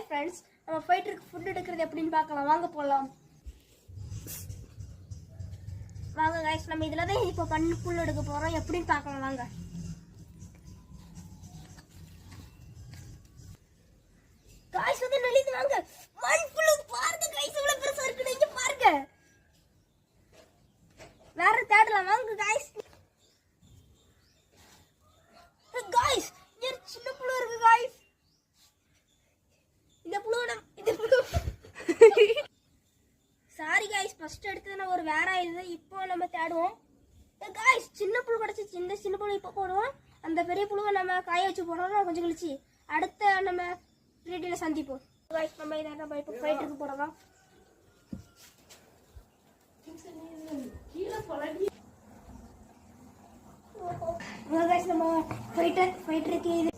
Friends, நம்ம ஃபைட்டருக்கு food எடுக்கிறது எப்படின்னு பார்க்கலாம். வாங்க போகலாம். வாங்க கைஸ், நம்ம இதில் தான் இப்போ புல் எடுக்க போகிறோம். எப்படின்னு பார்க்கலாம் வாங்க. காய்ஸ் வந்து நெளிது வாங்க. மண் புல்லு பாருங்க கைஸ், இவ்வளவு பெருசா இருக்கு. நீங்க பாருங்க. வேற தேடலாம் வாங்க காய்ஸ். காய்ஸ் இங்க சின்ன புல்லு இருக்கு காய்ஸ். இந்த புல்லு சாரி காய்ஸ், ஃபர்ஸ்ட் எடுத்தது நான் ஒரு வேற இது. இப்போ நம்ம தேடுவோம். காய்ஸ் சின்ன புல்லு கிடைச்சிச்சு. இந்த சின்ன புல்லு இப்போ போடுவோம். அந்த பெரிய புல்லுவை நம்ம காய வச்சு போடுறோம். கொஞ்சம் கழிச்சு அடுத்த நம்ம வீடியோல சந்திப்போம். காய்ஸ் நம்ம இதை நம்ம இப்போ ஃபைட்டருக்கு போடலாம். நம்ம ஃபைட்டருக்கு இது